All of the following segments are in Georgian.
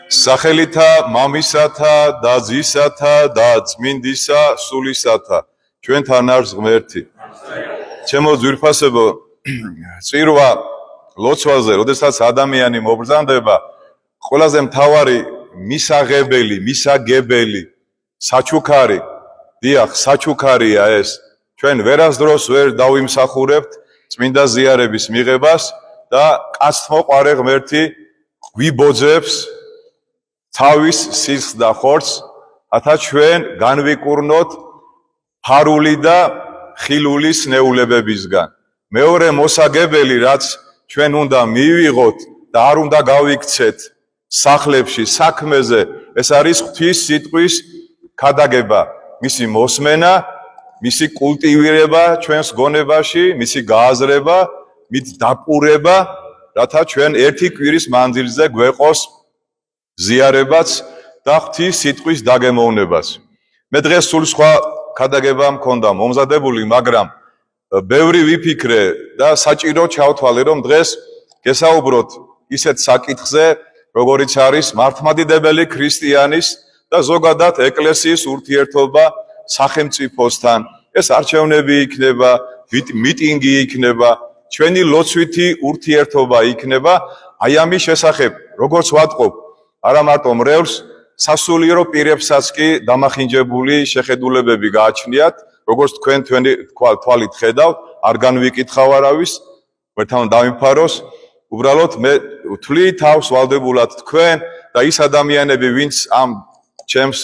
სახელითა მამისათა და ძისათა და წმინდისა სულისათა ჩვენთან არის ღმერთი. ჩემო ძვირფასებო, წირვა ლოცვაზე, როდესაც ადამიანი მობრძანდება, ყველაზე მთავარი მისაგებელი, საჩუქარი, დიახ, საჩუქარია ეს. ჩვენ ვერასდროს ვერ დავიმსახურებთ წმინდა ზიარების მიღებას და კაცთმოყარე ღმერთი გვიბოძებს თავის სისხლს და ხორცს, რათა ჩვენ განვიკურნოთ ფარული და ხილული სნეულებებისგან. მეორე მოსაგებელი, რაც ჩვენ უნდა მივიღოთ და არ უნდა გავიქცეთ სახლებში, საქმეზე, ეს არის ღვთის სიტყვის ქადაგება, მისი მოსმენა, მისი კულტივირება ჩვენს გონებაში, მისი გააზრება, მით დაპურება, რათა ჩვენ ერთი კვირის მანძილზე გვეყოს ზიარებაც და ღვთის სიტყვის დაგემოვნებაც. მე დღეს სულ სხვა ქადაგება მქონდა მომზადებული, მაგრამ ბევრი ვიფიქრე და საჭირო ჩავთვალე, რომ დღეს გესაუბროთ ისეთ საკითხზე, როგორიც არის მართლმადიდებელი ქრისტიანის და ზოგადად ეკლესიის ურთიერთობა სახელმწიფოსთან. ეს არჩევნები იქნება, მიტინგი იქნება, ჩვენი ლოცვითი ურთიერთობა იქნება, აი ამის შესახებ, როგორც ვატყობ, არა მარტო მრევლს, სასულიერო პირებსაც კი დამახინჯებული შეხედულებები გააჩნიათ, როგორც თქვენ თვალით ხედავთ, არ განვიკითხავ არავის, ერთმანეთთან დავიფაროს, უბრალოდ მე ვთვლი თავს ვალდებულად თქვენ და ის ადამიანები, ვინც ამ ჩემს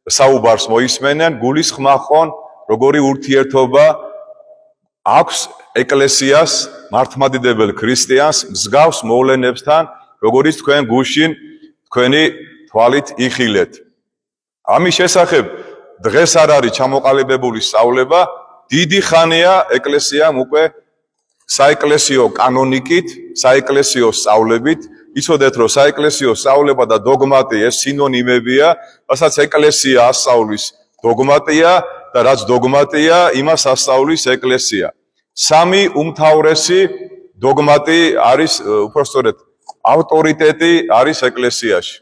საუბარს მოისმენენ, გულისხმახ ხონ, როგორი ურთიერთობა აქვს ეკლესიას, მართლმადიდებელ ქრისტიანს, მსგავს მოვლენებსთან, როგორიც თქვენ გუშინ თქვენი თვალით იხილეთ. ამის შესახებ დღეს არ არის ჩამოყალიბებული სწავლება, დიდი ხანია ეკლესიამ უკვე საეკლესიო კანონიკით, საეკლესიო სწავლებით, იცოდეთ რომ საეკლესიო სწავლება და დოგმატი ეს სინონიმებია, რასაც ეკლესია ასწავლის დოგმატია და რაც დოგმატია, იმას ასწავლის ეკლესია. სამი უმთავრესი დოგმატი არის, უпростоრეთ, ავტორიტეტი არის ეკლესიაში.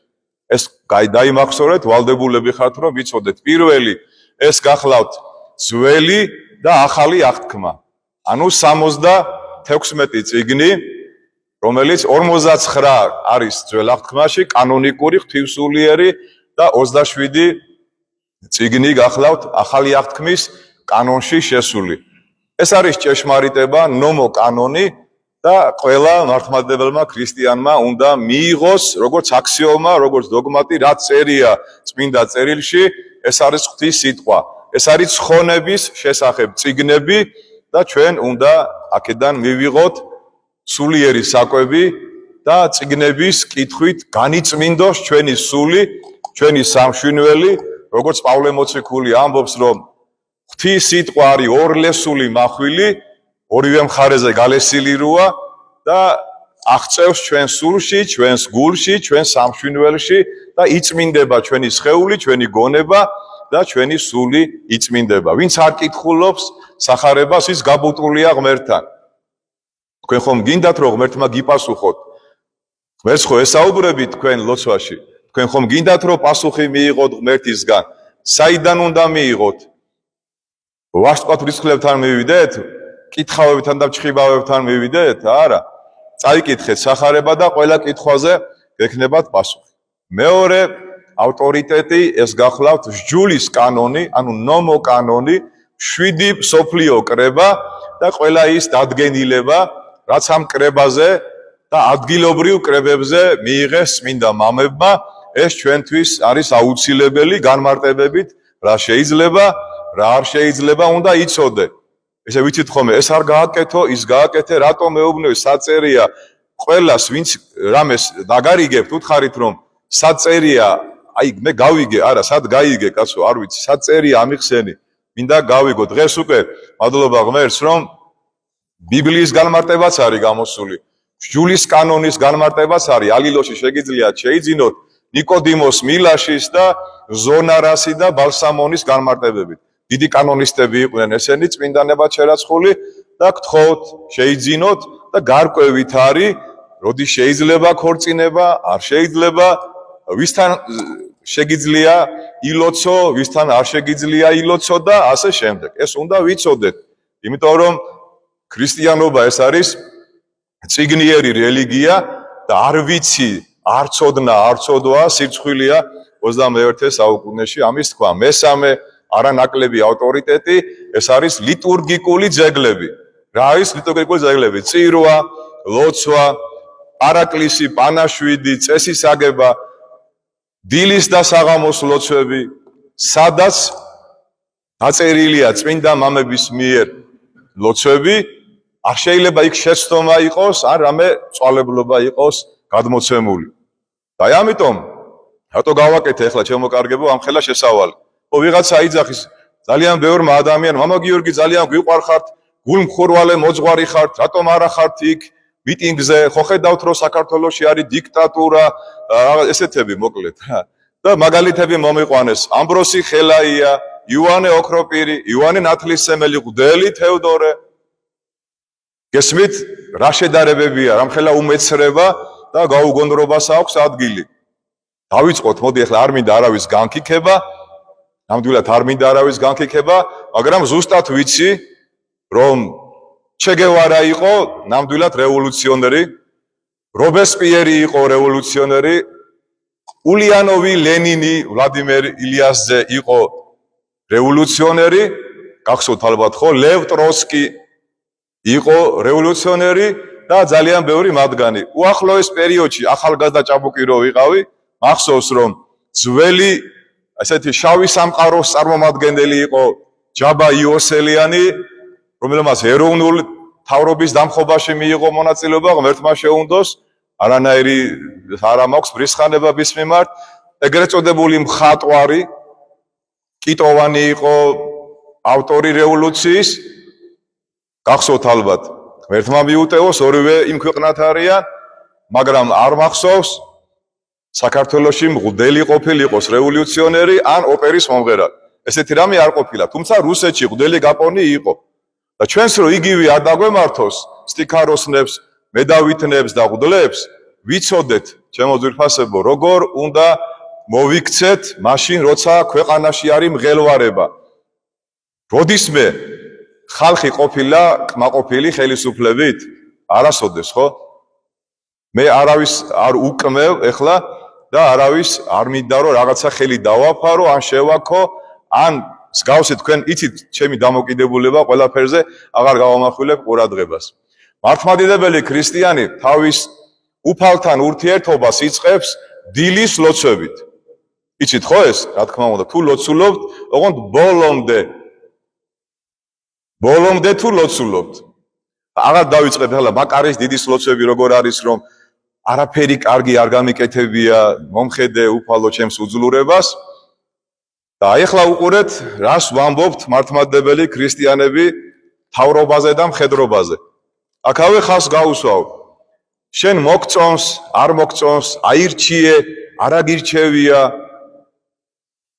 ეს დაიმახსოვრეთ, ვალდებულები ხართ, რომ ვიცოდეთ. პირველი, ეს გახლავთ ძველი და ახალი აღთქმა. ანუ 66 წიგნი, რომელიც 49 არის ძველ აღთქმაში, კანონიკური, ღვთისმსულიერი და 27 წიგნი გახლავთ ახალი აღთქმის კანონში შესული. ეს არის ჭეშმარიტება, ნომო-კანონი და ყველა მართლმადიდებელმა ქრისტიანმა უნდა მიიღოს, როგორც აქსიომა, როგორც დოგმატი, რაც წერია წმინდა წერილში, ეს არის ღვთის სიტყვა. ეს არის ცხონების შესახებ წიგნები და ჩვენ უნდა აქედან მივიღოთ სულიერი საკვები და წიგნების კითხვით განიწმინდოს ჩვენი სული, ჩვენი სამშვინველი, როგორც პავლე მოციქული ამბობს, რომ ღვთის სიტყვა არის ორლესული მახვილი, ორივე მხარეზე გალესილი რუა და აღწევს ჩვენ სულში, ჩვენს გულში, ჩვენ სამშვინველში და იწმინდება ჩვენი სხეული, ჩვენი გონება და ჩვენი სული იწმინდება. ვინც არ კითხულობს სახარებას, ის გაბუტულია ღმერთთან. თქვენ ხომ გინდათ რომ ღმერთმა გიპასუხოთ? ღმერთს ხო ესაუბრებით თქვენ ლოცვაში? თქვენ ხომ გინდათ რომ პასუხი მიიღოთ ღმერთისგან? საიდან უნდა მიიღოთ? ვარსკვლავთრიცხლებთან მივიდეთ? კითხავებთან და ჩხიბავებთან მივიდეთ? არა. წაიკითხეთ სახარება და ყველა კითხვაზე გექნებათ პასუხი. მეორე ავტორიტეტი, ეს გახლავთ სჯულის კანონი, ანუ ნომო-კანონი, 7 მსოფლიო კრება და ყველა ის დადგენილება, რაც ამ კრებაზე და ადგილობრივ კრებებზე მიიღეს წმინდა მამებმა, ეს ჩვენთვის არის აუცილებელი განმარტებებით, რა შეიძლება, რა არ შეიძლება, უნდა იცოდე. ესე ვიცით ხოლმე, ეს არ გააკეთო, ის გააკეთე, რატომ მეუბნევი, საწერია, ყველას ვინც რამეს დაგარიგებთ, უთხარით რომ საწერია, აი მე გავიგე, არა, სად გაიგე, კაცო, არ ვიცი, საწერია ამიხსენი, მინდა გავიგო. დღეს უკვე მადლობა ღმერთს, რომ ბიბლიის განმარტებაც არის გამოსული, სჯულის კანონის განმარტებაც არის, ალილოში შეგიძლიათ შეიძინოთ ნიკოდიმოს მილაშის და ზონარასი და ბალსამონის განმარტებებით. დიდი კანონისტები იყვნენ ესენი, წმინდანებად შერაცხული და გთხოვთ, შეიძინოთ და გარკვევით არის, როდის შეიძლება ქორწინება, არ შეიძლება, ვისთან შეგიძლია ილოცო, ვისთან არ შეგიძლია ილოცო და ასე შემდეგ. ეს უნდა ვიცოდეთ, იმიტომ რომ ქრისტიანობა ეს არის წიგნიერი რელიგია და არ ვიცი, არ ცოდნა, არ ცოდვა, სირცხვილია 21 საუკუნეში ამის თქვა. მესამე არანაკლები ავტორიტეტი, ეს არის ლიტურგიკული ძეგლები. რა არის ლიტურგიკული ძეგლები? წირვა, ლოცვა, პარაკლისი, პანაშვიდი, წესის აგება, დილის და საღამოს ლოცვები, სადაც დაწერილია წმინდა მამების მიერ ლოცვები, არ შეიძლება იქ შეცდომა იყოს, ან რამე წვალებლობა იყოს გადმოცემული. და ამიტომ რატო გავაკეთე ახლა ჩემო კარგებო ამ ხელა შესავალი. ო ვიღაცა იძახის ძალიან ბევრმა ადამიანმა, მამა გიორგი ძალიან გვიყვარხართ, გულმხურვალე მოძღვარი ხართ, რატომ არა ხართ იქ მიტინგზე, ხო ხედავთ რომ საქართველოში არის დიქტატურა, ესეთები მოკლედ რა. და მაგალითები მომიყვანეს. ამბროსი ხელაია, ივანე ოქროპირი, ივანე ნათლისმცემელი, მღვდელი თევდორე. გესმით, რა შედარებებია, რამხელა უმეცრება და გაუგონდრობას აქვს ადგილი. დავიწყოთ, მოდი ახლა არ მინდა არავის განკიქება, ნამდვილად არ მინდა არავის განკიქება, მაგრამ ზუსტად ვიცი, რომ ჩე გევარა იყო ნამდვილად რევოლუციონერი, რობესპიერი იყო რევოლუციონერი, ულიანოვი, ლენინი, ვლადიმერ ილიასძე იყო რევოლუციონერი, გახსოვთ ალბათ ხო, ლევ ტროცკი იყო რევოლუციონერი და ძალიან ბევრი მათგანი. უახლოეს პერიოდში ახალგაზრდა ჭაბუკი რო ვიყავი, მახსოვს რომ ძველი ესეთი შავი სამყაროს წარმომადგენელი იყო ჯაბა იოსელიანი, რომელმაც ეროვნულ თავრობის დამხობაში მიიღო მონაწილეობა, ღმერთმა შეუნდოს, არანაირი არა მაქვს ბრისხანება მის მიმართ, ეგრეთ წოდებული მხატვარი, კიტოვანი იყო ავტორი რევოლუციის, გახსოვთ ალბათ, ღმერთმა მიუტევოს, ორივე იმ ქვეყნად არიან, მაგრამ არ მახსოვს საქართველოში მღვდელი ყოფილიყოს რევოლუციონერი ან ოპერის მომღერალი. ესეთი რამე არ ყოფილა, თუმცა რუსეთში მღვდელი გაპონი იყო. და ჩვენს რო იგივე არ დაგვემართოს სტიქაროსნებს, მედავითნებს და მღვდლებს, ვიცოდეთ, ჩემო ძვირფასებო, როგორ უნდა მოვიქცეთ მაშინ, როცა ქვეყანაში არის მღელვარება. როდისმე ხალხი ყოფილა კმაყოფილი ხელისუფლებით? არასოდეს, ხო? მე არავის არ უკმევ ეხლა და არავის არ მინდა რომ რაღაცა ხელი დავაფარო, ან შევაქო, ან მსგავსი თქვენ იცით ჩემი დამოკიდებულება ყველაფერზე აღარ გავამახვილებ ყურადღებას. მართლმადიდებელი ქრისტიანი თავის უფალთან ურთიერთობას იწყებს დილის ლოცვებით. იცით ხო ეს? რა თქმა უნდა, თუ ლოცულობთ, ოღონდ ბოლომდე თუ ლოცულობთ. აღარ დავიწყებ ახლა მაკარის დიდის ლოცვები როგორ არის, რომ არაფერი კარგი არ გამიკეთებია, მომხედე უფალო ჩემს უძლურებას. და ახლა უყურეთ, რას ვამბობთ მართლმადიდებელი ქრისტიანები თავრობაზე და მხედრობაზე. აქავე ხალხს გაუსვავ. შენ მოგწონს, არ მოგწონს, აირჩიე, არ აგირჩევია.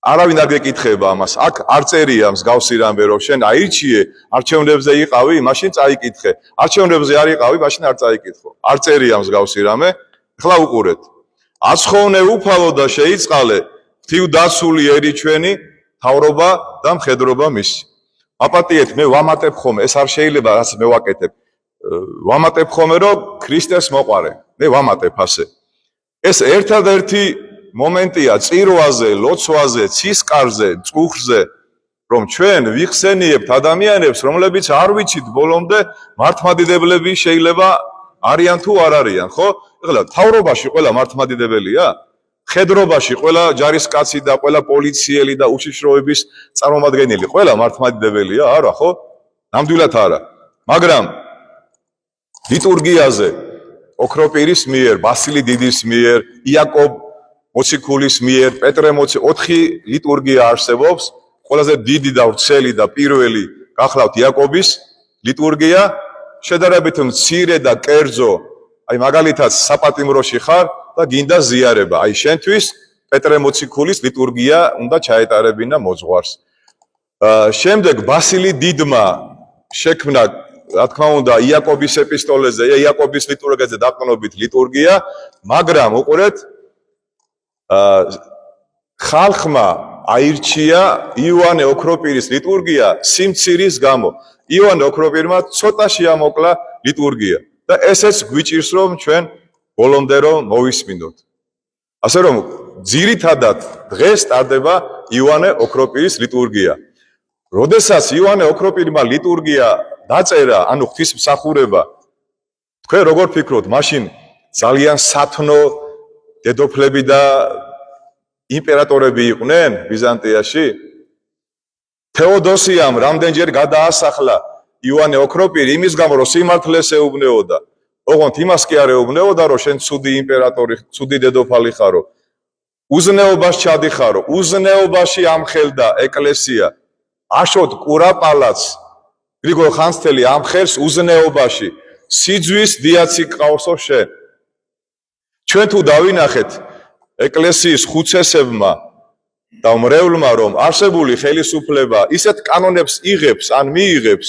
არავინ არ გეკითხება ამას. აქ არ წერია მსგავსი რამე, რომ შენ აირჩიე, არჩევნებზე იყავი, მაშინ წაიკითხე. არჩევნებზე არ იყავი, მაშინ არ წაიკითხო. არ წერია მსგავსი რამე. ახლა უყურეთ. აცხოვნე უფალო და შეიწყალე ღვთივდაცული ერი ჩვენი თავრობა და მხედრობა მისი. აპატიეთ, მე ვამატებ ხოლმე, ეს არ შეიძლება რაც მე ვაკეთებ. ვამატებ ხოლმე, რომ ქრისტეს მოყარე. მე ვამატებ ასე. ეს ერთადერთი მომენტია წირვაზე, ლოცვაზე, ცისკარზე, წუხრზე, რომ ჩვენ ვიხსენიებთ ადამიანებს, რომლებიც არ ვიცით ბოლომდე მართლმადიდებლები შეიძლება არიან თუ არ არიან, ხო? ეხლა თავრობაში ყველა მართლმადიდებელია? მხედრობაში ყველა ჯარისკაცი და ყველა პოლიციელი და უშიშროების წარმომადგენელი ყველა მართლმადიდებელია? არა, ხო? ნამდვილად არა. მაგრამ ლიტურგიაზე ოქროპირის მიერ, ბასილი დიდის მიერ, იაკობ მოციქულის მიერ, პეტრე მოციქულის 4 ლიტურგია არსებობს. ყველაზე დიდი და ვრცელი და პირველი გახლავთ იაკობის ლიტურგია, შედარებით მცირე და კერძო, აი მაგალითად საპატიმროში ხარ და გინდა ზიარება. აი შენთვის პეტრე მოციქულის ლიტურგია უნდა ჩაეტარებინა მოძღვარს. შემდეგ ბასილი დიდმა შექმნა რა თქმა უნდა, იაკობის ეპისტოლეზე, იაკობის ლიტურგიაზე დაყრდნობით ლიტურგია, მაგრამ უყურეთ, ხალხმა აირჩია იოანე ოქროპირის ლიტურგია სიმცირის გამო. იოანე ოქროპირმა ცოტა შეამოკლა ლიტურგია და ესეც გვიჭირს რომ ჩვენ ბოლომდე რომ მოვისმინოთ. ასე რომ ძირითადად დღეს ტარდება იოანე ოქროპირის ლიტურგია. როდესაც იოანე ოქროპირმა ლიტურგია დაწერა, ანუ ღვთისმსახურება, თქვენ როგორ ფიქრობთ, მაშინ ძალიან სათნო დედოფლები და იმპერატორები იყვნენ ბიზანტიაში? თეოდოსიამ რამდენჯერ გადაასახლა იოანე ოქროპირი იმის გამო, რომ სიმართლეს ეუბნეოდა. ოღონდ იმას კი არ ეუბნეოდა, რომ შენ ცუდი იმპერატორი, ცუდი დედოფალი ხარო. უზნეობას ჩადიხარო, უზნეობაში ამხელდა ეკლესია. აშოთ კურაპალაც გრიგოლ ხანძთელი ამხელს უზნეობაში. სიძვის დიაცი ყავსო შენ. ჩვენ თუ დავინახეთ ეკლესიის ხუცესებმა და მრევლმა რომ არსებული ხელისუფლება ისეთ კანონებს იღებს ან მიიღებს,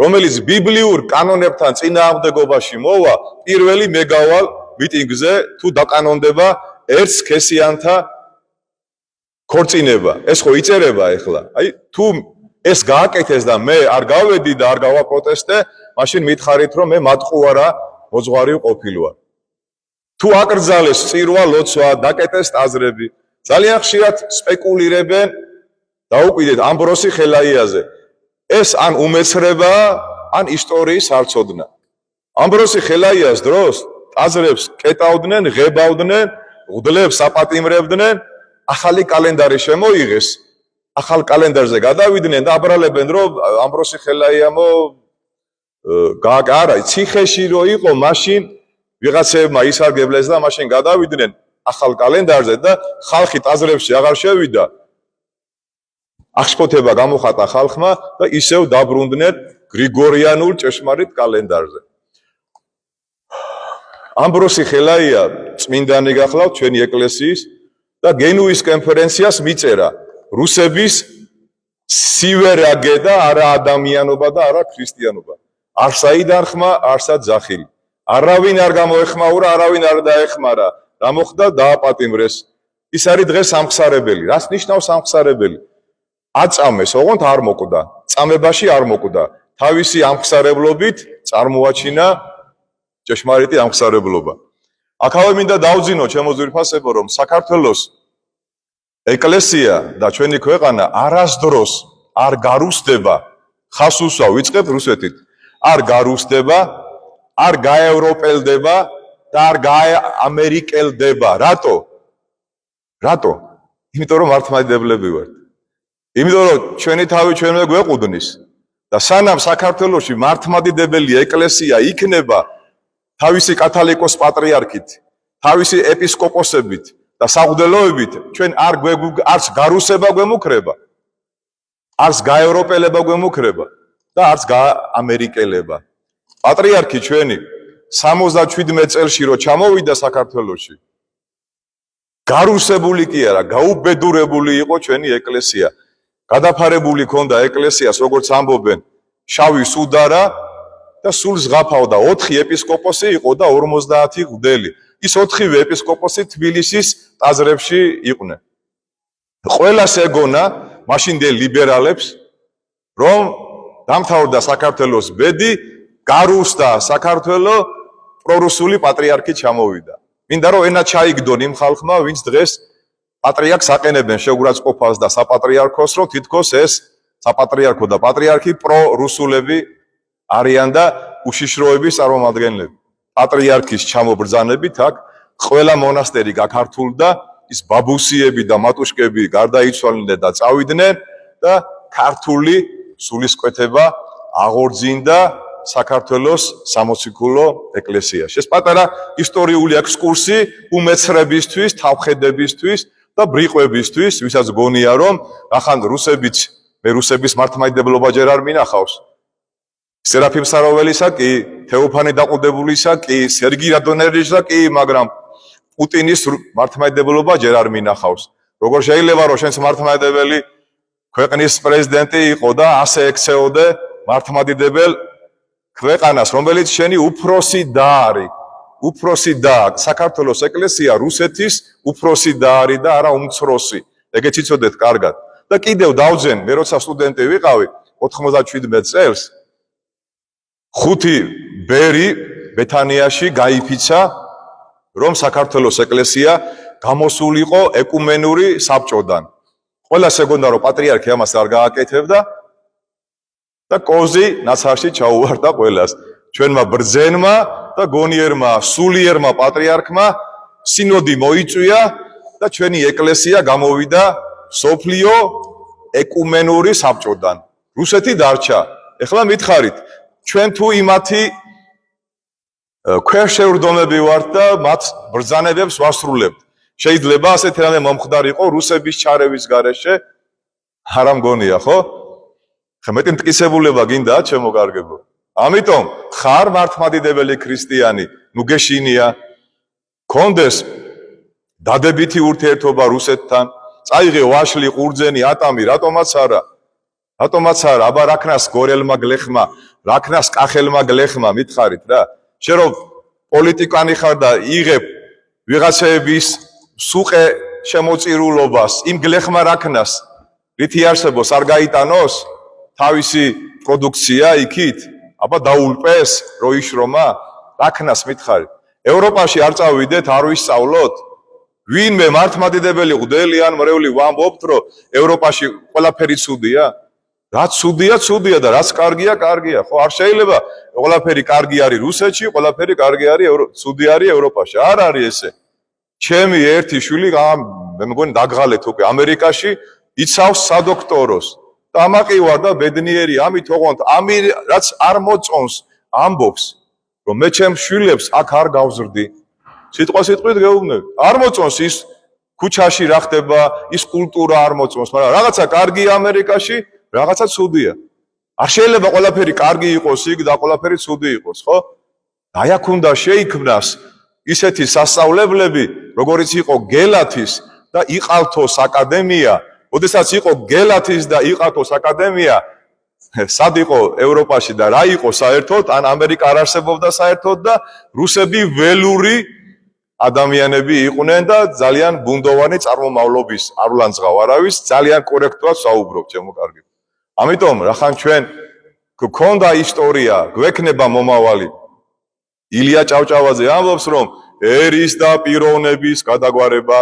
რომელიც ბიბლიურ კანონებთან წინააღმდეგობაში მოვა, პირველი მე გავალ მიტინგზე თუ დაკანონდება ერთ სქესიანთა ქორწინება. ეს ხო იწერება ახლა. აი თუ ეს გააკეთეს და მე არ გავედი და არ გავაპროტესტე, მაშინ მითხარით რომ მე მატყუარა მოძღვარი ყოფილვარ. თუ აკრძალეს წირვა, ლოცვა, დაკეტეს ტაძრები, ძალიან ხშირად სპეკულირებენ დაუკვირდეთ ამბროსი ხელაიაზე. ეს ან უმეცრება, ან ისტორიის არცოდნა. ამბროსი ხელაიას დროს ტაძრებს კეტავდნენ, ღებავდნენ, ღვთლებს აპატიმრებდნენ, ახალი კალენდარი შემოიღეს, ახალ კალენდარზე გადავიდნენ და აბრალებენ რომ ამბროსი ხელაიამო არა, ციხეში რო იყო, მაშინ ვიღაცებმა ისარგებლეს და მაშინ გადავიდნენ ახალ კალენდარზე და ხალხი ტაძრებში აღარ შევიდა. აღშფოთება გამოხატა ხალხმა და ისევ დაბრუნდნენ გრიგორიანულ ჭეშმარიტ კალენდარზე. ამბროსი ხელაია წმინდანი გახლავთ ჩვენი ეკლესიის და გენუის კონფერენციას მიწერა რუსების სივერაგე და არა ადამიანობა და არა ქრისტიანობა. არსაიდან ხმა, არსად ზახილი. არავინ არ გამოეხმაურა, არავინ არ დაეხმარა. რა მოხდა? დააპატიმრეს. ის არის დღეს სამხსარებელი. რას ნიშნავს სამხსარებელი? აწამეს, ოღონდ არ მოკვდა. წამებაში არ მოკვდა. თავისი ამხსარებლობით წარმოაჩინა ჭეშმარიტი ამხსარებლობა. აქავე მინდა დავძინო ჩემო ძვირფასებო, რომ საქართველოს ეკლესია და ჩვენი ქვეყანა არასდროს არ გარუსდება, ხას უსვა ვიწყებ რუსეთით, არ გარუსდება, არ გაევროპელდება და არ გაამერიკელდება. რატო? რატო? იმიტომ რომ მართლმადიდებლები ვართ. იმიტომ რომ ჩვენი თავი ჩვენვე გვეყუდნის და სანამ საქართველოში მართლმადიდებელი ეკლესია იქნება თავისი კათალიკოს პატრიარქით, თავისი ეპისკოპოსებით და საღვთელოებით, ჩვენ არც გარუსება გვემუქრება, არც გაევროპელება გვემუქრება და არც გაამერიკელება. პატრიარქი ჩვენი 77 წელში რო ჩამოვიდა საქართველოში, გარუსებული კი არა, გაუბედურებული იყო ჩვენი ეკლესია. გადაფარებული ქონდა ეკლესიას, როგორც ამბობენ, შავი სუდარა და სულ ზღაფავდა. 4 ეპისკოპოსი იყო და 50 ღვთელი. ის 4-ვე ეპისკოპოსი თბილისის ტაძრებში იყვნენ. ყველას ეგონა, მაშინდელ ლიბერალებს, რომ დამთავრდა საქართველოს ბედი, გარუსდა საქართველო, პრორუსული პატრიარქი ჩამოვიდა. მინდა რომ ენა ჩაიგდონ იმ ხალხმა, ვინც დღეს პატრიარქს აყენებენ შეურაცხყოფას და საპატრიარქოს, რომ თითქოს ეს საპატრიარქო და პატრიარქი პრორუსულები არიან და უშიშროების წარმომადგენლები. პატრიარქის ჩამობრძანებით აქ ყველა მონასტერი გაქართულდა, ის ბაბუსიები და მატუშკები გარდაიცვალნენ და წავიდნენ და ქართული სულისკვეთება აღორძინდა საქართველოს სამოციქულო ეკლესიაში. ეს პატარა ისტორიული ექსკურსი უმეცრებისთვის, თავხედებისთვის და ბრიყვებისთვის, ვისაც გონია რომ ახან რუსების მართლმადიდებლობა ჯერ არ მინახავს. სერაფიმ საროველისა კი, თეოფანი დაყუდებულისა კი, სერგი რადონელიჩისა კი, მაგრამ პუტინის მართლმადიდებლობა ჯერ არ მინახავს. როგორ შეიძლება რომ შენს მართლმადიდებელი ქვეყნის პრეზიდენტი იყო და ასე ექცეოდე მართლმადიდებელ ქვეყანას, რომელიც შენი უფროსი და არის. უფროსი და საქართველოს ეკლესია რუსეთის უფროსი და არის და არა უმცროსი. ეგეც იცოდეთ კარგად. და კიდევ დავძენ, მე როცა სტუდენტი ვიყავი 97 წელს 5 ბერი ბეთანიაში გაიფიცა, რომ საქართველოს ეკლესია გამოსულიყო ეკუმენური საბჭოდან. ყველას ეგონდა რომ პატრიარქი ამას არ გააკეთებდა და კოზი ნაცარში ჩაუვარდა ყველას. ჩვენმა ბრძენმა და გონიერმა სულიერმა პატრიარქმა სინოდი მოიწვია და ჩვენი ეკლესია გამოვიდა სოფლიო ეკუმენური საბჭოდან. რუსეთი დარჩა. ეხლა მითხარით, ჩვენ თუ იმათი ქვეშევრდომები ვართ და მათ ბრძანებებს ვასრულებთ. შეიძლება ასეთი რამე მომხდარიყო რუსების ჩარევის გარეშე? არა მგონია, ხო? ხა მეტი მტკიცებულება გინდა ჩემო კარგებო. ამიტომ ხარ მართლმადიდებელი ქრისტიანი, ნუ გეშინია, კონდეს დადებითი ურთიერთობა რუსეთთან, წაიღე ვაშლი, ყურძენი, ატამი, რატომაც არა? რატომაც არა? აბა რაკნას გორელმა გლეხმა, რაკნას კახელმა გლეხმა მითხარით რა. შენ რომ პოლიტიკანი ხარ და იღებ ვიღაცების სუყე შემოწირულობას, იმ გლეხმა რაკნას რითი არსებობს არ გაიტანოს თავისი პროდუქცია იქით? აბა დაულპეს რო იშრომა? რაკნას მითხარით? ევროპაში არ წავიდეთ, არ ვისწავლოთ? ვინმე მართლმადიდებელი მღვდელი ან მრევლი ვამბობთ, რომ ევროპაში ყველაფერი ცუდია? რაც ცუდია, ცუდია და რაც კარგია, კარგია. ხო, არ შეიძლება ყველაფერი კარგი არის რუსეთში, ყველაფერი კარგი არის ცუდი არის ევროპაში. არ არის ესე. ჩემი ერთი შვილი, მე მგონი დაგღალეთ უკვე ამერიკაში, იცავს სადოქტოროს. და ამაყივარ და ბედნიერი, ამით ოღონდ, რაც არ მოწონს, ამბობს, რომ მე ჩემ შვილებს აქ არ გავზრდი. სიტყვით გეუბნები. არ მოწონს ის ქუჩაში რა ხდება, ის კულტურა არ მოწონს, მაგრამ რაღაცა კარგია ამერიკაში, რაღაცა ცუდია. არ შეიძლება ყველაფერი კარგი იყოს იქ და ყველაფერი ცუდი იყოს, ხო? აი აქ უნდა შეიქმნას ისეთი სასწავლებლები, როგორიც იყო გელათის და იყალთოს აკადემია. ოდესაც იყო გელათის და იყალთოს აკადემია, სად იყო ევროპაში და რა იყო საერთოდ, ან ამერიკა არ არსებობდა საერთოდ და რუსები ველური ადამიანები იყვნენ და ძალიან ბუნდოვანი წარმომავლობის არ ვლანძღავ არავის, ძალიან კორექტულად საუბრობ, ჩემო კარგი. ამიტომ რახან ჩვენ გქონდა ისტორია, გვექნება მომავალი. ილია ჭავჭავაძე ამბობს, რომ ერის და პიროვნების გადაგვარება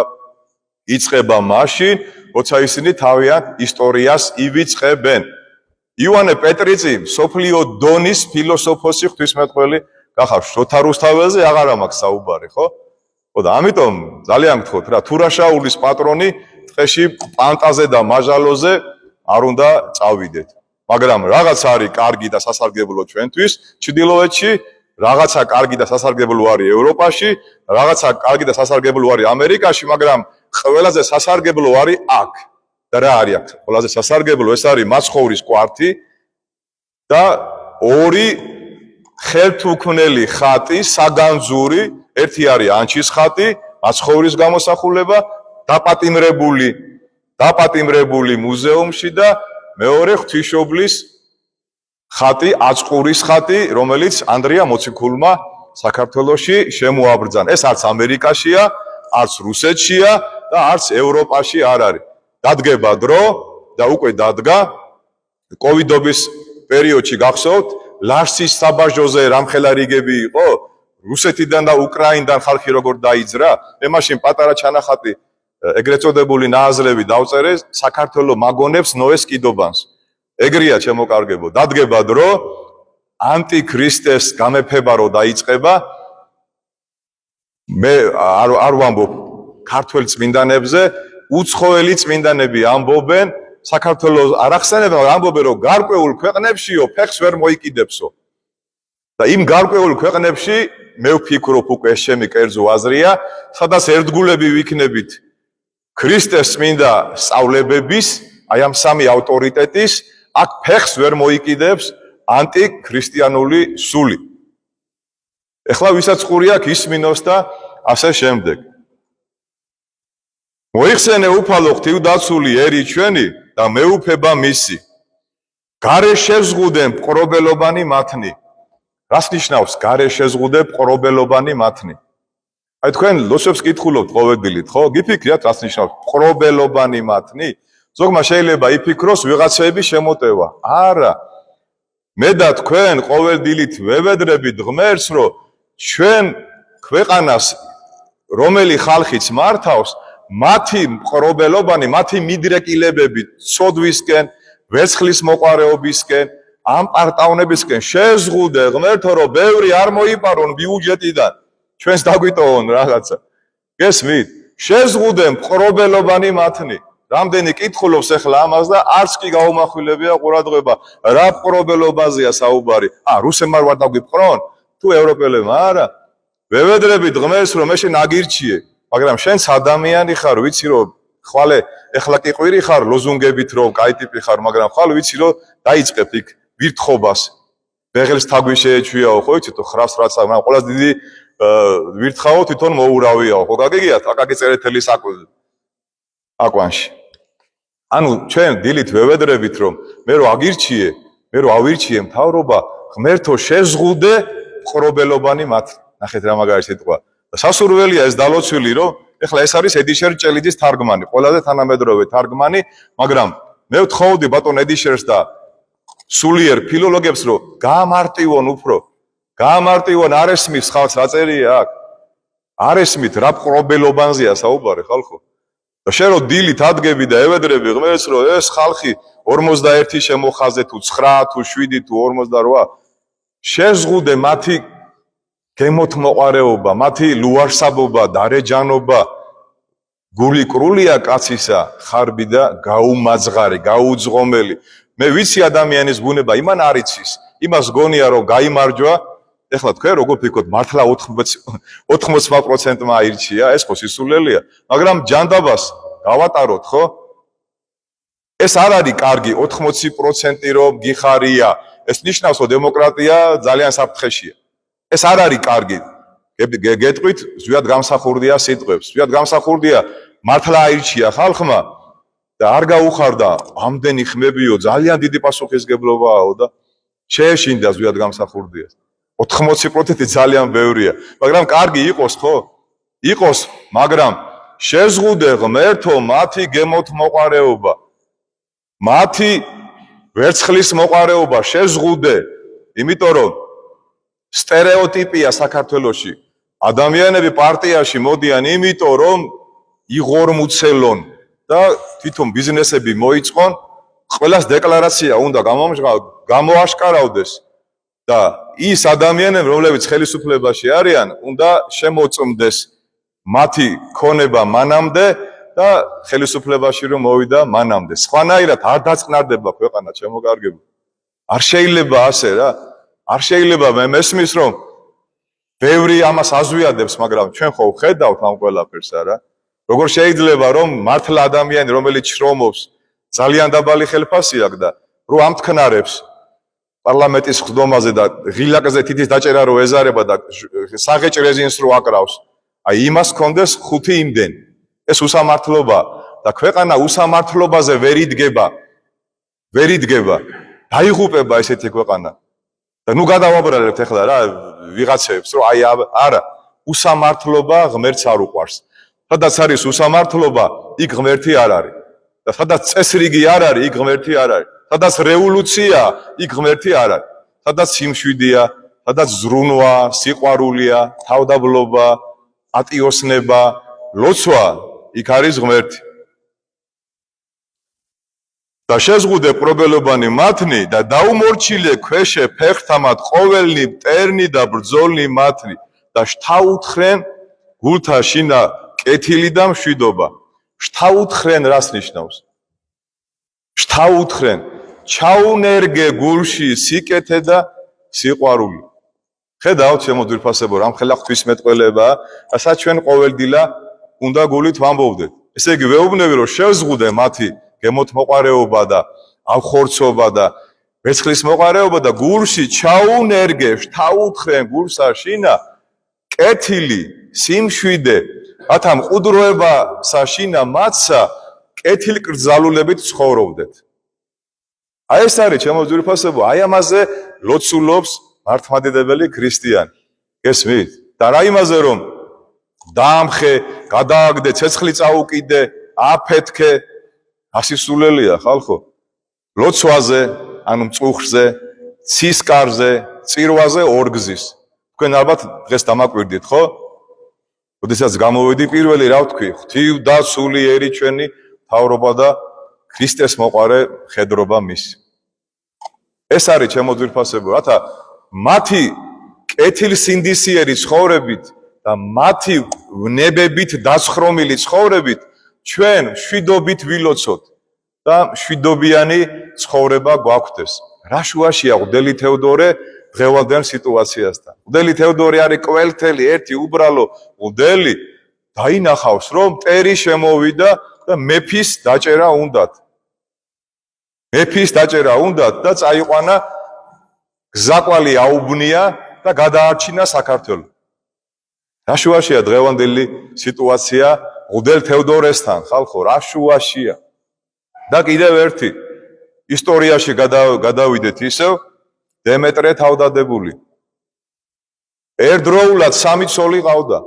იწყება მაშინ, როცა ისინი თავიანთ ისტორიას ივიწყებენ. ივანე პეტრიცი, სოფლიო დონის ფილოსოფოსი, ღვთისმეტყველი გახავს. შოთა რუსთაველზე აღარა მაქვს საუბარი, ხო? ხო და ამიტომ ძალიან გთხოვთ რა, თურაშაულის პატრონი ტყეში პანტაზე და მაჟალოზე არ უნდა წავიდეთ. მაგრამ რაღაც არის კარგი და სასარგებლო ჩვენთვის ჩრდილოეთში, რაღაცა კარგი და სასარგებლო არის ევროპაში, რაღაცა კარგი და სასარგებლო არის ამერიკაში, მაგრამ ყველაზე სასარგებლო არის აქ. და რა არის აქ? ყველაზე სასარგებლო ეს არის მაცხოვრის კვართი და ორი ხელთუქმნელი ხატი, საგანძური, ერთი არის ანჩის ხატი, მაცხოვრის გამოსახულება, დაპატიმრებული მუზეუმში და მეორე ღვთისმშობლის ხატი, აწყურის ხატი, რომელიც ანდრია მოციქულმა საქართველოში შემოაბრძანა. ეს არც ამერიკაშია, არც რუსეთშია და არც ევროპაში არ არის. დადგება დრო და უკვე დადგა კოვიდობის პერიოდში გახსოვთ, ლარსის საბაჟოზე რამხელა რიგები იყო, რუსეთიდან და უკრაინიდან ხალხი როგორ დაიძრა. მე მაშინ პატარა ჩანახატი ეგრეთ წოდებული ნააზრევი დავწერე საქართველოს მაგონებს ნოეს კიდობანს. ეგრეა ჩემო კარგებო, დადგება დრო, ანტიქრისტეს გამეფება რო დაიწყება. მე არ ვამბობ ქართველ წმინდანებზე, უცხოელი წმინდანები ამბობენ, საქართველოს არ ახსენებენ, მაგრამ ამბობენ, რომ გარკვეულ ქვეყნებშიო ფეხს ვერ მოიკიდებსო. და იმ გარკვეულ ქვეყნებში მე ვფიქრობ უკვე შემი კერძო აზრია, სადაც ერთგულები ვიქნებით ქრისტეს წმინდა სწავლებების, აი ამ სამი ავტორიტეტის, აქ ფეხს ვერ მოიკიდებს ანტიქრისტიანული სული. ეხლა ვისაც ყური აქვს ისმინოს და ასე შემდეგ. მოიხსენე უფალო ღვთივდაცული ერი ჩვენი და მეუფება მისი. გარე შევზღუდენ მყრობელობანი მათნი. რას ნიშნავს გარე შეზღუდე ყრობელობანი მათნი? აი თქვენ ლოცვებს კითხულობთ ყოველდღიურად, ხო? გიფიქრიათ რას ნიშნავს ყრობელობანი მათნი? ზოგმა შეიძლება იფიქროს ვიღაცეების შემოტევა. არა. მე და თქვენ ყოველდღიურად ვევედრებით ღმერთს, რომ ჩვენ ქვეყანას რომელი ხალხიც მართავს, მათი ყრობელობანი, მათი მიდრეკილებები ცოდვისკენ, ვერცხლის მოყარეობისკენ, ამ პარტავნებისკენ შეზღუდე ღმერთო, რომ ბევრი არ მოიპარონ ბიუჯეტიდან, ჩვენს დაგვიტოვონ რაღაცა. გესმით? შეზღუდე ყრობელობანი მათნი. რამდენი კითხულობს ახლა ამას და არც კი გაუმახვილებია ყურადღება, რა ყრობელობაზეა საუბარი. რუსებმა ვარ დაგვიფრონ? თუ ევროპელებმა? არა. ვევედრებით ღმერთს, რომ მე შენ აგირჩიე, მაგრამ შენც ადამიანი ხარ, ვიცი რომ ხვალე ეხლა კი ყვირი ხარ ლოზუნგებით რომ კაი ტიპი ხარ, მაგრამ ხვალე ვიცი რომ დაიწყებ იქ ვირთხობას. ბეღელს თაგვი შეეჩვიაო, ხო იცით, ხრავს რაცა, მაგრამ ყველაზე დიდი ვირთხაო თვითონ მოურავიაო, ხო გაგიგიათ, აკაკი წერეთელის აკვანში. ანუ ჩვენ დილით ვევედრებით რომ მე რო აგირჩიე, მე რო ავირჩიე მთავრობა, ღმერთო შეზღუდე ყრობელობანი მათ. ნახეთ რა მაგარი სიტყვა. სასურველია ეს დალოცვილი, რომ ეხლა ეს არის ედიშერ ჭელიძის თარგმანი, ყველაზე თანამედროვე თარგმანი, მაგრამ მე ვთხოვდი ბატონ ედიშერს და სულიერ ფილოლოგებს, რომ გაამარტივონ უფრო, გაამარტივონ არ ესმის ხალხს რა წერია აქ. არ ესმით რა ყრობელობანზეა საუბარი ხალხო. და შენ რო დილით ადგები და ევედრები ღმერთს, რომ ეს ხალხი 41 შემოხაზე თუ 9 თუ 7 თუ 48 შეზღუდე მათი გემოთმოყარეობა, მათი ლუარსაბობა, დარეჯანობა, გული კრულია კაცისა, ხარბი და გაუმაძღარი, გაუძღომელი. მე ვიცი ადამიანის ბუნება იმან არ იცის, იმას გონია რომ გაიმარჯვა, ეხლა თქვენ როგორ ფიქრობთ, მართლა 80%-მა აირჩია, ეს ხო სისულელია, მაგრამ ჯანდაბას გავატაროთ, ხო? ეს არ არის კარგი 80% რომ გიხარია, ეს ნიშნავს რომ დემოკრატია ძალიან საფრთხეშია. ეს არ არის კარგი. გეტყვით, ზვიად გამსახურდია სიტყვებს. ზვიად გამსახურდია მართლა აირჩია ხალხმა და არ გაუხარდა ამდენი ხმებიო, ძალიან დიდი პასუხისგებლობაა და შეეშინდა ზვიად გამსახურდიას. 80% ძალიან ბევრია, მაგრამ კარგი იყოს, ხო? იყოს, მაგრამ შეზღუდე ღმერთო მათი გემოთმოყარეობა. მათი ვერცხლის მოყარეობა შეზღუდე, იმიტომ რომ სტერეოტიპია საქართველოში. ადამიანები პარტიაში მოდიან იმიტომ რომ იღორმუცელონ და თვითონ ბიზნესები მოიწყონ, ყველას დეკლარაცია უნდა გამოაშკარავდეს და ის ადამიანები, რომლებიც ხელისუფლებაში არიან, უნდა შემოწმდეს მათი ქონება მანამდე და ხელისუფლებაში რომ მოვიდა მანამდე. სხვანაირად არ დაწყნარდება ქვეყანა, ჩემო კარგებო. არ შეიძლება ასე რა. არ შეიძლება მე მესმის რომ ბევრი ამას აზვიადებს, მაგრამ ჩვენ ხო ვხედავთ ამ ყველაფერს არა? როგორ შეიძლება რომ მართლა ადამიანი რომელიც შრომობს ძალიან დაბალი ხელფასი აქვს და რო ამთქნარებს პარლამენტის ხდომაზე და ღილაკზე თითის დაჭერა რო ეზარება და საღეჭ რეზინს რო აკრავს, აი იმას კონდეს 5 იმდენი. ეს უსამართლობა და ქვეყანა უსამართლობაზე ვერ იდგება. ვერ იდგება. დაიღუპება ესეთი ქვეყანა. და ნუ გადავაბრალებთ ახლა რა ვიღაცებს რომ აი არა უსამართლობა ღმერთს არ უყვარს. სადაც არის უსამართლობა, იქ ღმერთი არ არის. და სადაც წესრიგი არ არის, იქ ღმერთი არ არის. სადაც რევოლუცია, იქ ღმერთი არ არის. სადაც სიმშვიდეა, სადაც ზრუნვა, სიყვარულია, თავდაბლობა, ატიოსნება, ლოცვა, იქ არის ღმერთი. და შეზღუდე ყრობელობანი მათნი და დაუმორჩილე ქვეშე ფეხთამად ყოველნი მტერნი და ბრძოლნი მათნი და შთაუთხრენ გულთა შინა კეთილი და მშვიდობა. შთაუთხრენ რას ნიშნავს? შთაუთხრენ ჩაუნერგე გულში სიკეთე და სიყვარული. ხედავთ ჩემო ძვირფასებო, რამხელა ღვთისმეტყველება, რასაც ჩვენ ყოველდღიურად უნდა გულით ვამბობდეთ. ესე იგი ვეუბნები რომ შევზღუდე მათი გემოთმოყარეობა და ავხორცობა და ვერცხლის მოყარეობა და გულში ჩაუნერგე შთაუთხრენ გულსა შინა კეთილი სიმშვიდე, რათა მყუდროება საშინა მათსა კეთილ კრძალულებით ცხოვრობდეთ. აი ეს არის ჩემო ძვირფასებო, აი ამაზე ლოცულობს მართლმადიდებელი ქრისტიანი. გესმით? და რა იმაზე რომ დაამხე, გადააგდე, ცეცხლი წაუკიდე, აფეთქე, ასისულელია ხალხო. ლოცვაზე, ანუ მწუხრზე, ცისკარზე, წირვაზე ორგზის. თქვენ ალბათ დღეს დამაკვირდით, ხო? როდესაც გამოვედი პირველი რა ვთქვი? ღვთივ და სულიერი ჩვენი მთავრობა და ქრისტეს მოყარე მხედრობა მისი. ეს არის ჩემო ძვირფასებო, რათა მათი კეთილსინდისიერი ცხოვრებით და მათი ვნებებით დასხრომილი ცხოვრებით ჩვენ მშვიდობით ვილოცოთ და მშვიდობიანი ცხოვრება გვაქვს. რა შუაშია მღვდელი თევდორე დღევანდელ სიტუაციასთან? მღვდელი თევდორე არის ყველთელი ერთი უბრალო მღვდელი, დაინახავს რომ მტერი შემოვიდა და მეფის დაჭერა უნდათ. მეფის დაჭერა უნდათ და წაიყვანა გზაკვალი აუბნია და გადაარჩინა საქართველო. რა შუაშია დღევანდელი სიტუაცია მღვდელ თევდორესთან, ხალხო, რა შუაშია? და კიდევ ერთი ისტორიაში გადავიდეთ ისევ დემეტრე თავდადებული. ერთდროულად 3 ცოლი ყავდა.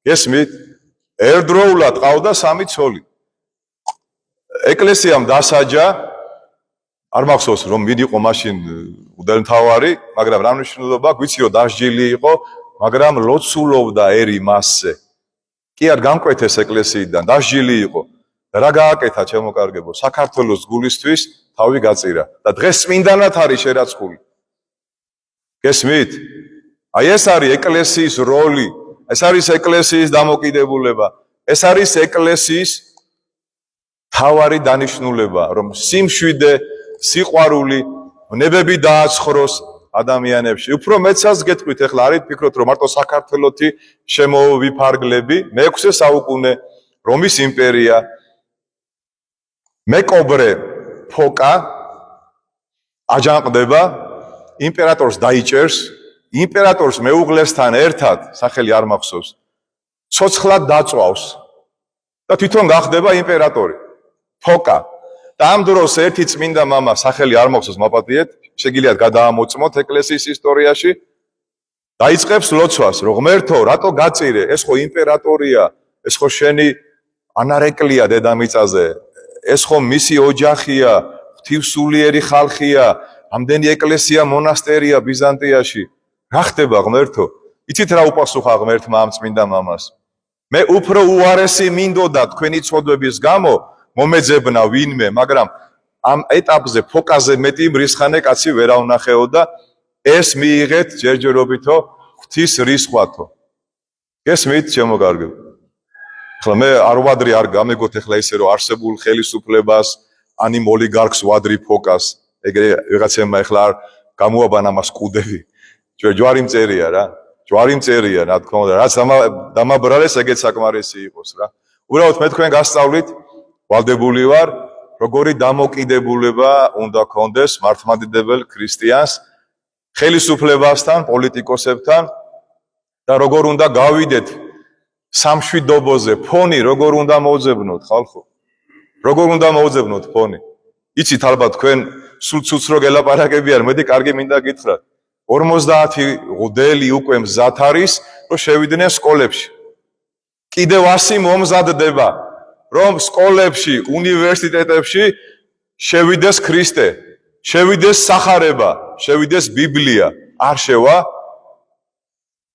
გესმით? ერთდროულად ყავდა 3 ცოლი. ეკლესიამ დასაჯა, არ მახსოვს რომ მიდიყო მაშინ მღვდელმთავარი, მაგრამ რა მნიშვნელობა, გვიცი რომ დასჯილი იყო, მაგრამ ლოცულობდა ერი მასზე. კი არ გამკვეთეს ეკლესიიდან, დასჯილი იყო. და რა გააკეთა ჩემო კარგებო? საქართველოს გულისთვის თავი გაწირა და დღეს წმინდანად არის შერაცხული. გესმით? აი ეს არის ეკლესიის როლი, ეს არის ეკლესიის დამოკიდებულება, ეს არის ეკლესიის თავარი დანიშნულება, რომ სიმშვიდე, სიყვარული, ვნებები დააცხროს ადამიანებში. უფრო მეცას გეტყვით, ეხლა არ იფიქროთ, რომ მარტო საქართველოთი შემოვიფარგლები, მე-6 საუკუნე რომის იმპერია, მეკობრე ფოკა აჯანყდება, იმპერატორს დაიჭერს, იმპერატორს მეუღლესთან ერთად, სახელი არ მახსოვს, ცოცხლად დაწვავს და თვითონ გახდება იმპერატორი. ფოკა. და ამ დროს ერთი წმინდა მამა, სახელი არ მახსოვს, მაპატიეთ, შეგიძლიათ გადაამოწმოთ ეკლესიის ისტორიაში, დაიწყებს ლოცვას, რომ ღმერთო, რატო გაწირე? ეს ხო იმპერატორია, ეს ხო შენი ანარეკლია დედამიწაზე, ეს ხო მისი ოჯახია, ღვთივსულიერი ხალხია, ამდენი ეკლესია, მონასტერია ბიზანტიაში. რა ხდება ღმერთო? იცით რა უპასუხა ღმერთმა ამ წმინდა მამას? მე უფრო უარესი მინდოდა თქვენი ცოდვების გამო მომეძებნა ვინმე, მაგრამ ამ ეტაპზე ფოკაზე მეტი მრისხანე კაცი ვერ ავნახეო და ეს მიიღეთ ჯერჯერობითო ღვთის რისხვათო. გესმით, ჩემო კარგებო? ახლა მე არ ვადრი არ გამეგოთ ახლა ისე რომ არსებულ ხელისუფლებას ან იმ ოლიგარქს ვადრი ფოკას, ეგრე ვიღაცებმა ახლა არ გამოაბანა მას კუდები. ჯვარი მწერია რა. ჯვარი მწერია, რა თქმა უნდა, რაც დამაბრალეს ეგეც საკმარისი იყოს რა. უბრალოდ მე თქვენ გასწავლით, ვალდებული ვარ, როგორი დამოკიდებულება უნდა გქონდეს მართლმადიდებელ ქრისტიანს ხელისუფლებასთან, პოლიტიკოსებთან და როგორ უნდა გავიდეთ სამშვიდობოზე, ფონი როგორ უნდა მოუძებნოთ, ხალხო? როგორ უნდა მოუძებნოთ ფონი? იცით ალბათ თქვენ სულ ცუცრო გელაპარაკებიან, მეტი კარგი მინდა გითხრათ. 50 მღვდელი უკვე მზად არის, რომ შევიდნენ სკოლებში. კიდევ 100 მომზადდება, რომ სკოლებში, უნივერსიტეტებში შევიდეს ქრისტე, შევიდეს სახარება, შევიდეს ბიბლია. არ შევა?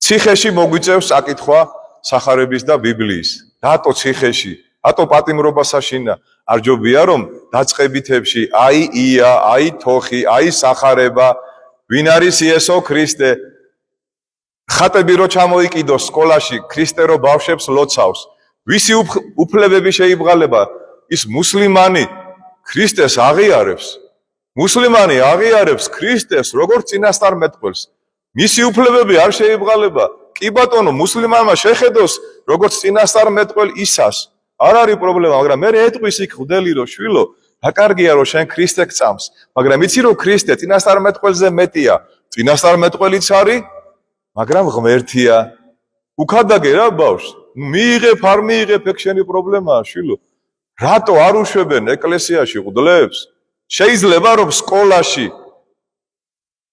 ციხეში მოგვიწევს საკითხვა სახარების და ბიბლიის. რატო ციხეში? რატო პატიმრობა საშინა? არ ჯობია რომ დაწყებითებში აი ია, აი თოხი, აი სახარება, ვინ არის იესო ქრისტე? ხატები რო ჩამოიკიდოს სკოლაში, ქრისტე რო ბავშვებს ლოცავს. ვისი უფლებები შეიბღალება? ის მუსლიმანი ქრისტეს აღიარებს. მუსლიმანი აღიარებს ქრისტეს როგორც წინასწარმეტყველს. მისი უფლებები არ შეიბღალება. კი ბატონო, მუსლიმანმა შეხედოს როგორც წინასწარმეტყველ ისას. არ არის პრობლემა, მაგრამ მე ეტყვის იქ მღვდელი რო შვილო, აკარგია რომ შენ ქრისტე გწამს, მაგრამ იცი რომ ქრისტე წინასწარმეტყველზე მეტია. წინასწარმეტყველიც არის, მაგრამ ღმერთია. უკადაგე რა ბავშვს? მიიღებ, არ მიიღებ, ეგ შენი პრობლემაა, შვილო. რატო არ უშვებენ ეკლესიაში მღვდლებს? შეიძლება რომ სკოლაში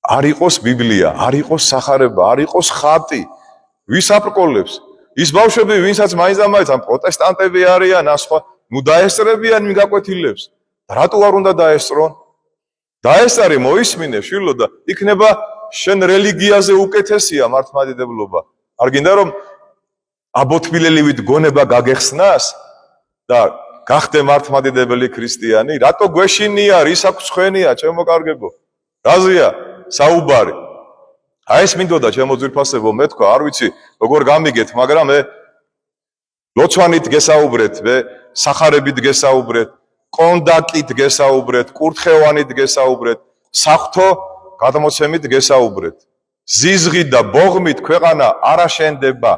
არ იყოს ბიბლია, არ იყოს სახარება, არ იყოს ხატი. ვის აპრკოლებს? ის ბავშვები, ვინცაც მაინც ამ პროტესტანტები არიან, სხვა, ნუ დაესწრებიან მიგაკვეთილებს. რატო არ უნდა დაესწრონ? დაესწარი მოისმინე შვილო და იქნება შენ რელიგიაზე უკეთესია მართლმადიდებლობა. არ გინდა რომ აბოთბილელივით გონება გაგეხსნას და გახდე მართლმადიდებელი ქრისტიანი? რატო გვეშინია, რის აქვს ხვენია, ჩემო კარგებო? რაზეა საუბარი? აი ეს მინდოდა ჩემო ძვირფასებო მეთქვა, არ ვიცი როგორ გამიგეთ, მაგრამ მე ლოცვანით გესაუბრეთ, მე სახარებით გესაუბრეთ, კონდაკით გესაუბრეთ, კურთხევანით გესაუბრეთ, საღვთო გადმოცემით გესაუბრეთ. ზიზღით და ბოღმით ქვეყანა არ აშენდება,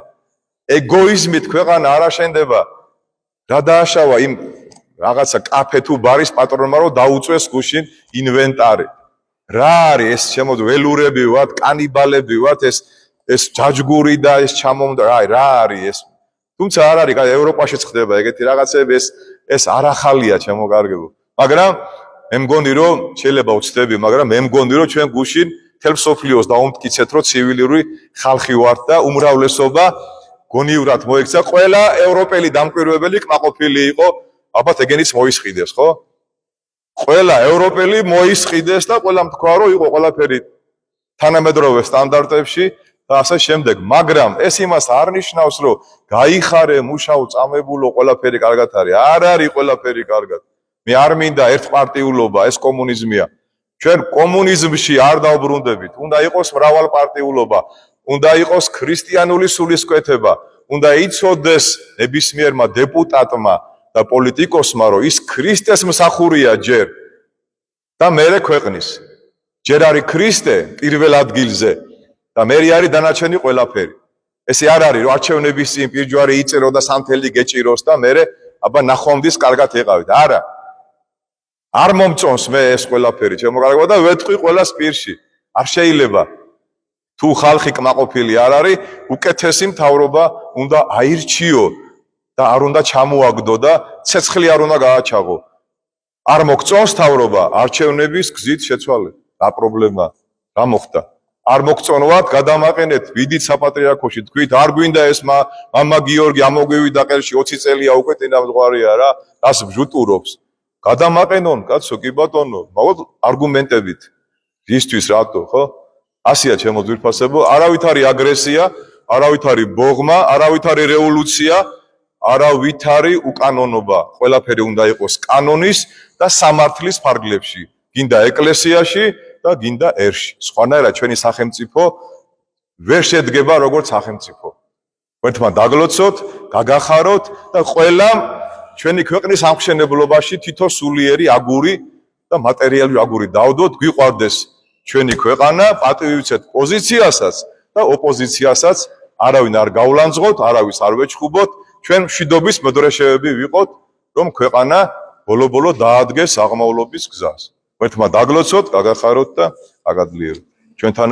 ეგოიზმით ქვეყანა არ აშენდება. რა დააშავა იმ რაღაცა კაფე თუ ბარის პატრონმა რომ დაუწვეს გუშინ ინვენტარი. რა არის ეს შემოდ ველურები ვართ, კანიბალები ვართ, ეს ჯაჯგური და ეს ჩამომდა, რა არის ეს? თუმცა არ არის, ევროპაშიც ხდება ეგეთი რაღაცები, ეს არ ახალია ჩემო კარგებო. მაგრამ მე მგონი რომ შეიძლება ვცდები, მაგრამ მე მგონი რომ ჩვენ გუშინ მთელ მსოფლიოს დაუმტკიცეთ, რომ ცივილური ხალხი ვართ და უმრავლესობა გონივრად მოექცა, ყველა ევროპელი დამკვირვებელი კმაყოფილი იყო, ალბათ ეგენიც მოისყიდეს, ხო? ყველა ევროპელი მოისყიდეს და ყველამ თქვა რომ იყო ყველაფერი თანამედროვე სტანდარტებში და ასე შემდეგ. მაგრამ ეს იმას არ ნიშნავს, რომ გაიხარე, მუშაო, წამებულო, ყველაფერი კარგად არის. არ არის ყველაფერი კარგად. მე არ მინდა ერთპარტიულობა, ეს კომუნიზმია. ჩვენ კომუნიზმში არ დავბრუნდებით. უნდა იყოს მრავალპარტიულობა, უნდა იყოს ქრისტიანული სულისკვეთება, უნდა იცოდეს ნებისმიერმა დეპუტატმა და პოლიტიკოსმა, რომ ის ქრისტეს მსახურია ჯერ და მერე ქვეყნის. ჯერ არის ქრისტე პირველ ადგილზე და მერე არის დანარჩენი ყველაფერი. ესე არ არის, რომ არჩევნების წინ პირჯვარი იწერო და სამთელი გეჭიროს და მერე აბა ნახვამდის კარგად ეყავით. არა. არ მომწონს მე ეს ყველაფერი, ჩემო კარგებო და ვეთყვი ყველას პირში. არ შეიძლება. თუ ხალხი კმაყოფილი არ არის, უკეთესი მთავრობა უნდა აირჩიო და არ უნდა ჩამოაგდო და ცეცხლი არ უნდა გააჩაღო. არ მოგწონს მთავრობა, არჩევნების გზით შეცვალეთ. რა პრობლემა? რა მოხდა? არ მოგწონვათ, გადამაყენეთ ვიდით საპატრიარქოში, თქვით არ გვინდა ეს მამა გიორგი ამოგვივიდა ყელში 20 წელია უკვე წინამძღვარია რა, რას ბჟუტურობს. გადამაყენონ, კაცო, კი ბატონო, მაგოთ არგუმენტებით. ისთვის რატო, ხო? ასია ჩემო ძვირფასებო, არავით არის აგრესია, არავით არის ბოღმა, არავით არის რევოლუცია, არავით არის უკანონობა. ყველაფერი უნდა იყოს კანონის და სამართლის ფარგლებში. გინდა ეკლესიაში და გინდა ერში. სხვანაირად ჩვენი სახელმწიფო ვერ შედგება როგორც სახელმწიფო. ერთმა დაგლოცოთ, გაგახაროთ და ყველამ ჩვენი ქვეყნის ამხსენებლობაში თითო სულიერი აგური და მატერიალური აგური დავდოთ, გვიყვარდეს ჩვენი ქვეყანა, პატივივცეთ პოზიციასაც და ოპოზიციასაც, არავინ არ გავლანძღოთ, არავის არ ვეჩხუბოთ, ჩვენ მშვიდობის მოდრეშეები ვიყოთ, რომ ქვეყანა ბოლო-ბოლო დაადგეს აღმავლობის გზას. ერთმა დაგლოცოთ, გაგახაროთ და აგადლიეროთ. ჩვენთან